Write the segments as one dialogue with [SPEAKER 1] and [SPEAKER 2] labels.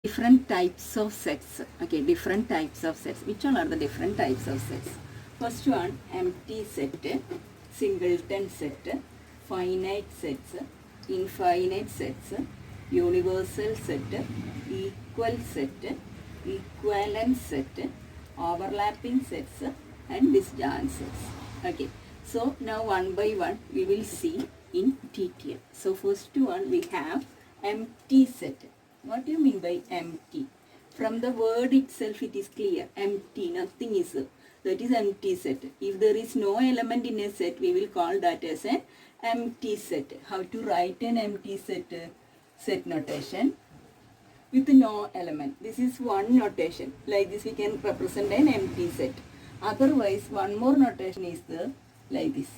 [SPEAKER 1] different types of sets. Okay, different types of sets. Which all are the different types of sets? First one, empty set, singleton set, finite sets, infinite sets, universal set, equal set, equivalent set, overlapping sets, and disjoint sets. Okay, so now one by one we will see in detail. So first one we have empty set. What do you mean by empty? From the word itself it is clear. Empty, nothing is there. That is empty set. If there is no element in a set, we will call that as an empty set. How to write an empty set? Set notation with no element. This is one notation. Like this we can represent an empty set. Otherwise, one more notation is there like this.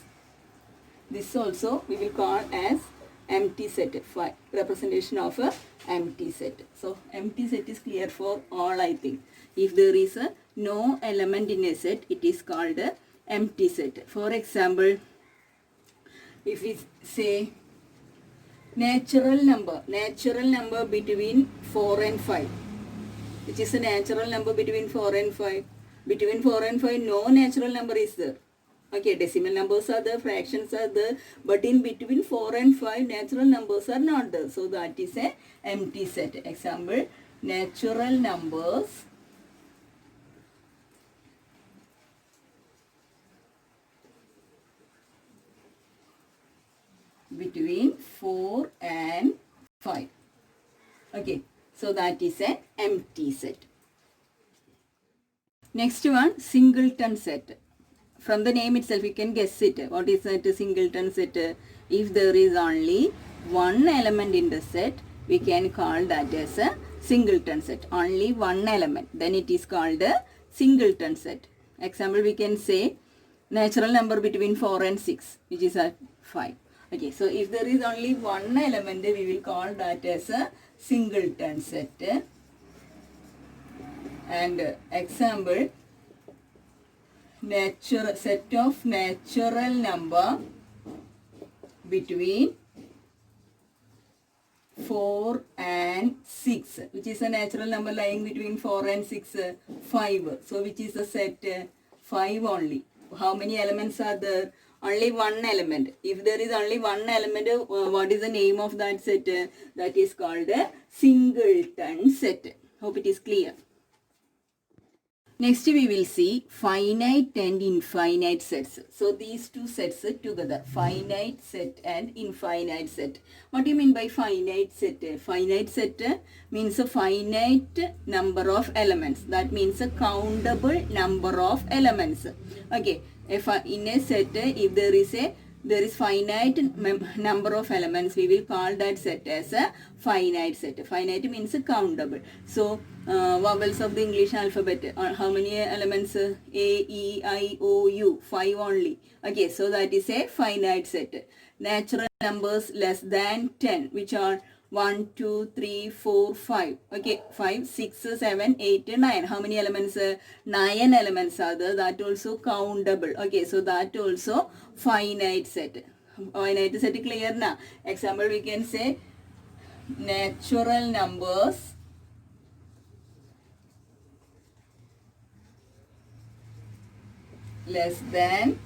[SPEAKER 1] This also we will call as empty set, representation of a empty set. So empty set is clear for all, I think. If there is no element in a set, it is called a empty set. For example, if we say natural number between 4 and 5, which is a natural number between 4 and 5. Between 4 and 5, no natural number is there. Okay, decimal numbers are there, fractions are there, but in between 4 and 5, natural numbers are not there. So that is a empty set. Example, natural numbers between 4 and 5. Okay, so that is an empty set. Next one, singleton set. From the name itself, you can guess it. What is that singleton set? If there is only one element in the set, we can call that as a singleton set. Only one element. Then it is called a singleton set. Example, we can say natural number between 4 and 6, which is at 5. Okay, so if there is only one element, we will call that as a singleton set. And example, set of natural number between 4 and 6, which is a natural number lying between 4 and 6, 5. So which is the set? 5 only. How many elements are there? Only one element. If there is only one element, what is the name of that set? That is called a singleton set. Hope it is clear. Next we will see finite and infinite sets. So these two sets together, finite set and infinite set. What do you mean by finite set? Finite set means a finite number of elements. That means a countable number of elements. Okay, if in a set, if there is finite number of elements, we will call that set as a finite set. Finite means countable. So vowels of the English alphabet, how many elements? A, E, I, O, U, 5 only. Okay, so that is a finite set. Natural numbers less than 10, which are 1, 2, 3, 4, 5. Okay, 5, 6, 7, 8, 9. How many elements? 9 elements are there. That also countable. Okay, so that also finite set. Finite set clear na? Example, we can say natural numbers less than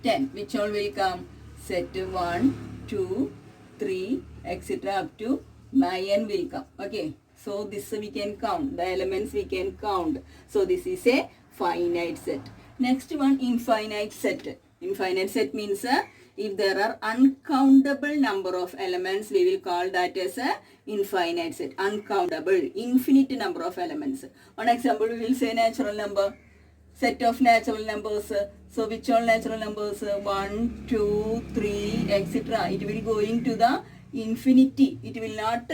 [SPEAKER 1] 10. Which all will come? Set 1, 2, 3, etc. up to 9 will come. Okay, so this we can count. The elements we can count. So this is a finite set. Next one, infinite set. Infinite set means if there are uncountable number of elements, we will call that as a infinite set. Uncountable, infinite number of elements. One example, we will say natural number. Set of natural numbers. So which all natural numbers? 1, 2, 3, etc. It will going to the infinity. It will not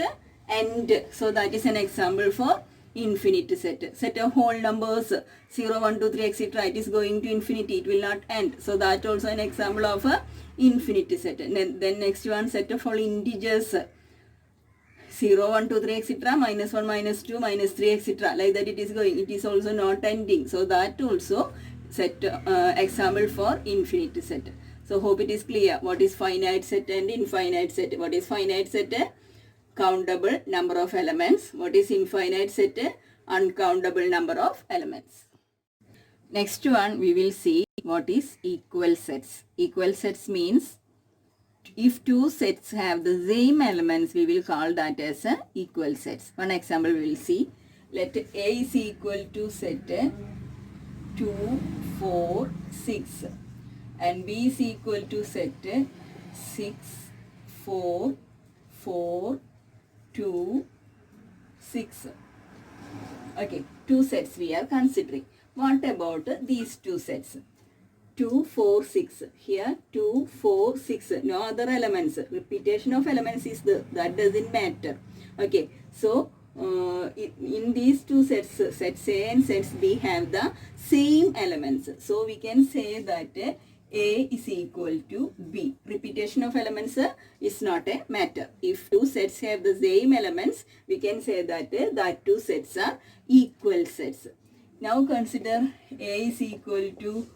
[SPEAKER 1] end. So that is an example for infinite set. Set of whole numbers 0, 1, 2, 3, etc. It is going to infinity. It will not end. So that also an example of a infinite set. And then next one, set of all integers 0, 1, 2, 3, etc. minus 1, minus 2, minus 3, etc. Like that it is going. It is also not ending. So that also set example for infinite set. So hope it is clear. What is finite set and infinite set? What is finite set? countable number of elements. What is infinite set? Uncountable number of elements. Next one, we will see what is equal sets. Equal sets means if two sets have the same elements, we will call that as equal sets. One example we will see. Let A is equal to set 2, 4, 6 and B is equal to set 6, 4, 4, 2, 6. Okay, two sets we are considering. What about these two sets? 2, 4, 6. Here 2, 4, 6. No other elements. Repetition of elements is there. That doesn't matter. Okay, so in these two sets, sets A and sets B have the same elements. So we can say that A is equal to B. Repetition of elements is not a matter. If two sets have the same elements, we can say that that two sets are equal sets. Now consider A is equal to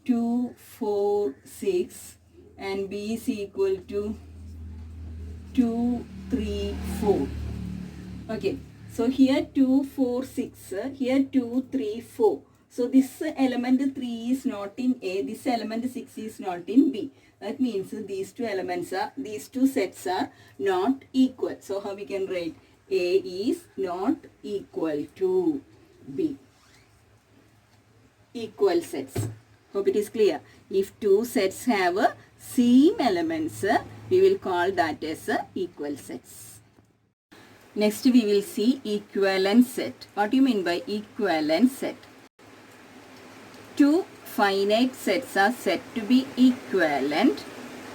[SPEAKER 1] 2, 4, 6 and B is equal to 2, 3, 4. Okay, so here 2, 4, 6, here 2, 3, 4. So this element 3 is not in A, this element 6 is not in B. That means these two elements are, these two sets are not equal. So how we can write? A is not equal to B. Equal sets. Hope it is clear. If two sets have same elements, we will call that as equal sets. Next we will see equivalent set. What do you mean by equivalent set? Two finite sets are said to be equivalent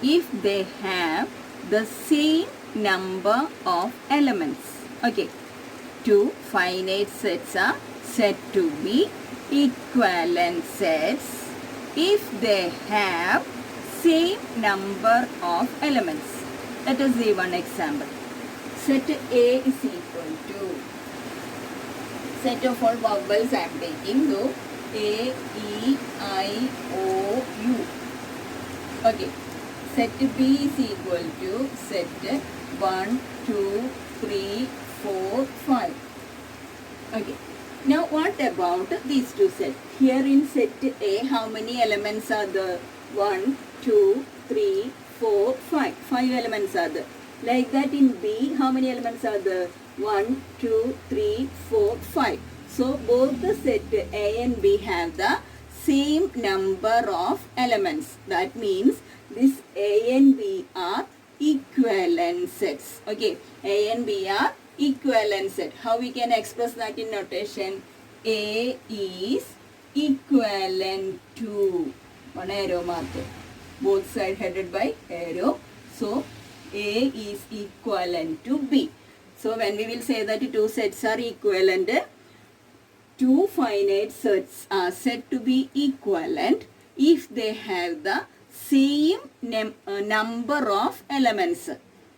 [SPEAKER 1] if they have the same number of elements. Okay, two finite sets are said to be equivalent sets if they have same number of elements. Let us see one example. Set A is equal to, set of all vowels I am taking, so A, E, I, O, U. Okay. Set B is equal to set 1, 2, 3, 4, 5. Okay. Now what about these two sets? Here in set A, how many elements are there? 1, 2, 3, 4, 5. 5 elements are there. Like that in B, how many elements are there? 1, 2, 3, 4, 5. So both the set A and B have the same number of elements. That means this A and B are equivalent sets. Okay, A and B are equivalent set. How we can express that in notation? A is equivalent to, one arrow mark, both sides headed by arrow. So A is equivalent to B. So when we will say that two sets are equivalent, two finite sets are said to be equivalent if they have the same number of elements.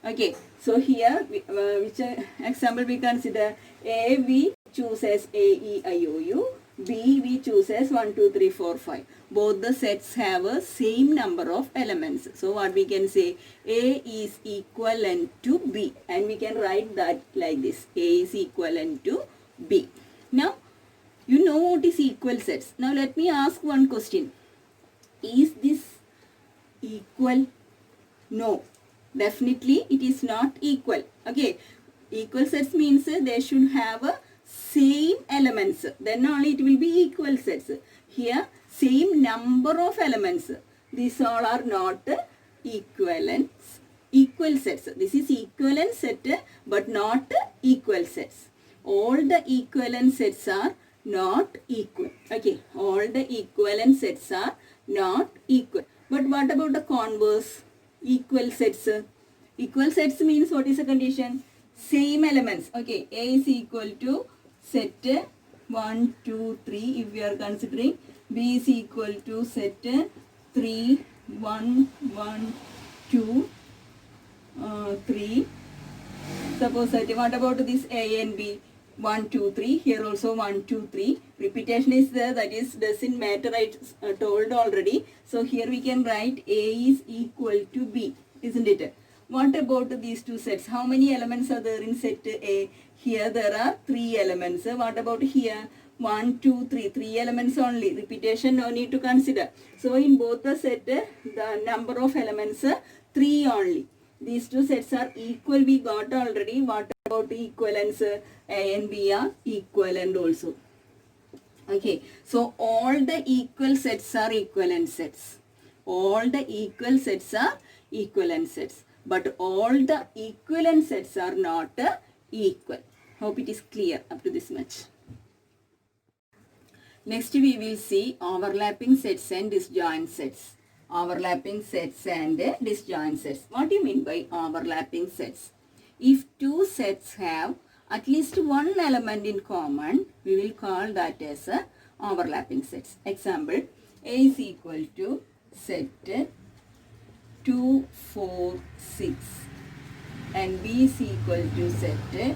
[SPEAKER 1] Okay, so here which example we consider? A we choose as A, E, I, O, U. B we choose as 1, 2, 3, 4, 5. Both the sets have a same number of elements. So what we can say? A is equivalent to B, and we can write that like this. A is equivalent to B. Now you know what is equal sets. Now let me ask one question. Is this equal? No. Definitely it is not equal. Okay. Equal sets means they should have a same elements. Then only it will be equal sets. Here same number of elements. These all are not equivalent sets. This is equivalent set but not equal sets. All the equivalent sets are not equal. Okay. All the equivalent sets are not equal. But what about the converse? Equal sets. Equal sets means what is the condition? Same elements. Okay, A is equal to set 1, 2, 3 if we are considering. B is equal to set 3, 1, 1, 2, 3. Suppose that what about this A and B? 1, 2, 3. Here also 1, 2, 3. Repetition is there. That is doesn't matter. I told already. So here we can write A is equal to B, isn't it? What about these two sets? How many elements are there in set A? Here there are 3 elements. What about here? 1, 2, 3. 3 elements only. Repetition no need to consider. So in both the set, the number of elements 3 only. These two sets are equal. We got already. What about equivalence? A and B are equivalent also. Okay. So all the equal sets are equivalent sets. All the equal sets are equivalent sets. But all the equivalent sets are not equal. Hope it is clear up to this much. Next we will see overlapping sets and disjoint sets. Overlapping sets and disjoint sets. What do you mean by overlapping sets? If two sets have at least one element in common, we will call that as overlapping sets. Example, A is equal to set 2, 4, 6 and B is equal to set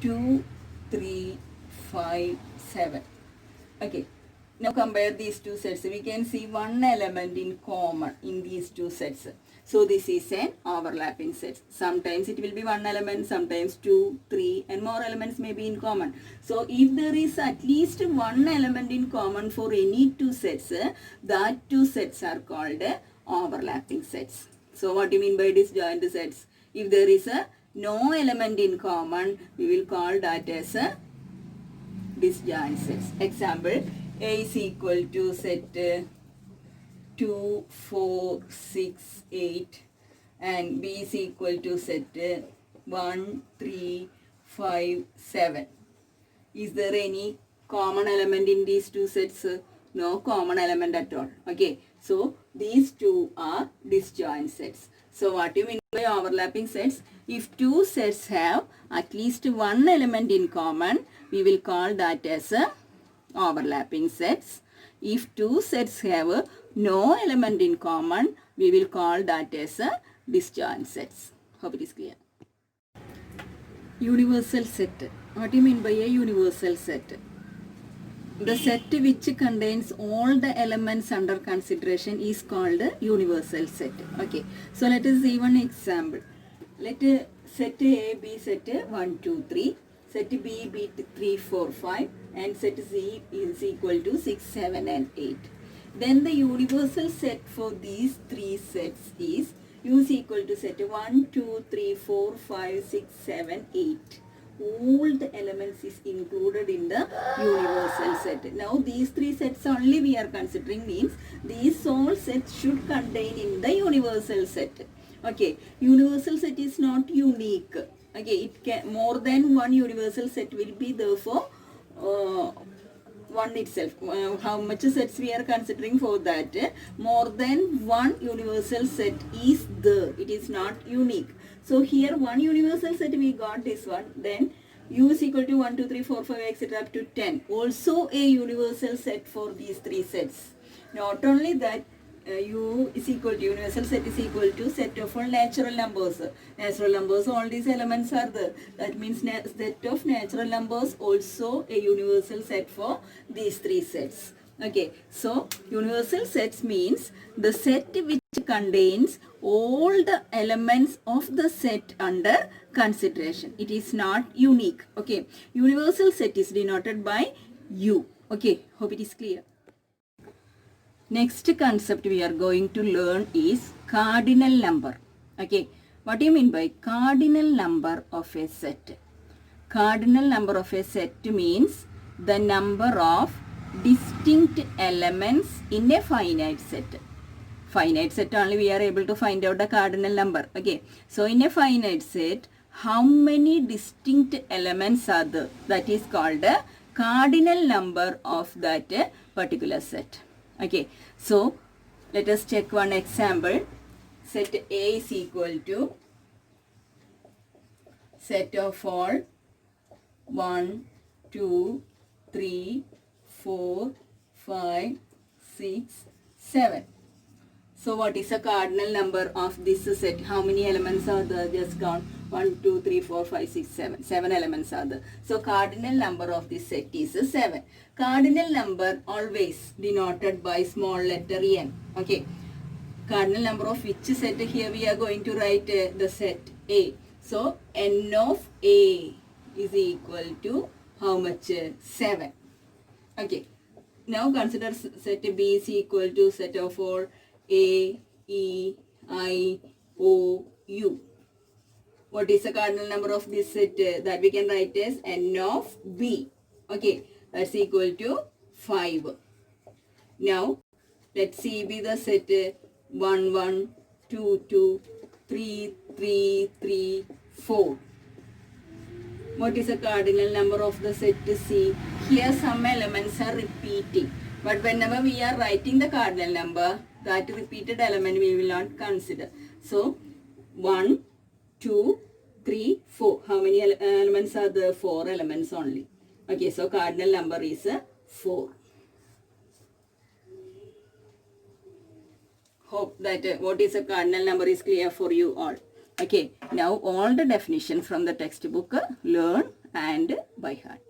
[SPEAKER 1] 2, 3, 5, 7. Okay, now compare these two sets. We can see one element in common in these two sets. So this is an overlapping set. Sometimes it will be one element, sometimes 2, 3 and more elements may be in common. So if there is at least one element in common for any two sets, that two sets are called overlapping sets. So what do you mean by disjoint sets? If there is no element in common, we will call that as disjoint sets. Example, A is equal to set 2, 4, 6, 8 and B is equal to set 1, 3, 5, 7. Is there any common element in these two sets? No common element at all. Okay, so these two are disjoint sets. So what do you mean by overlapping sets? If two sets have at least one element in common, we will call that as overlapping sets. If two sets have no element in common, we will call that as disjoint sets. Hope it is clear. Universal set. What do you mean by a universal set? The set which contains all the elements under consideration is called a universal set. Okay, so let us see one example. Let set A be set 1, 2, 3, set B be 3, 4, 5 and set Z is equal to 6, 7 and 8. Then the universal set for these three sets is U is equal to set 1, 2, 3, 4, 5, 6, 7, 8. All the elements is included in the universal set. Now these three sets only we are considering, means these all sets should contain in the universal set. Okay, universal set is not unique. Okay, it can more than one universal set will be therefore one itself. How much sets we are considering for that? More than one universal set is there. It is not unique. So here one universal set we got this one. Then U is equal to 1, 2, 3, 4, 5 etc. up to 10. Also a universal set for these three sets. Not only that, U is equal to universal set is equal to set of all natural numbers. Natural numbers, all these elements are there. That means set of natural numbers also a universal set for these three sets. Okay, so universal sets means the set which contains all the elements of the set under consideration. It is not unique. Okay, universal set is denoted by U. Okay, hope it is clear. Next concept we are going to learn is cardinal number. Okay, what do you mean by cardinal number of a set? Cardinal number of a set means the number of distinct elements in a finite set. Finite set only we are able to find out the cardinal number. Okay, so in a finite set, how many distinct elements are there? That is called a cardinal number of that particular set. Okay, so let us check one example. Set A is equal to set of all 1, 2, 3, 4, 5, 6, 7. So what is the cardinal number of this set? How many elements are there? Just count. 1, 2, 3, 4, 5, 6, 7. 7 elements are there. So cardinal number of this set is 7. Cardinal number always denoted by small letter n. Okay. Cardinal number of which set? Here we are going to write the set A. So n of A is equal to how much? 7. Okay. Now consider set B is equal to set of all A, E, I, O, U. What is the cardinal number of this set? That we can write as n of B. Okay. That's equal to 5. Now let C be the set 1, 1, 2, 2, 3, 3, 3, 4. What is the cardinal number of the set C? Here some elements are repeating. But whenever we are writing the cardinal number, that repeated element we will not consider. So 1, 2, 3, 4. How many elements are there? 4 elements only. Okay, so cardinal number is 4. Hope that what is a cardinal number is clear for you all. Okay, now all the definitions from the textbook learn and by heart.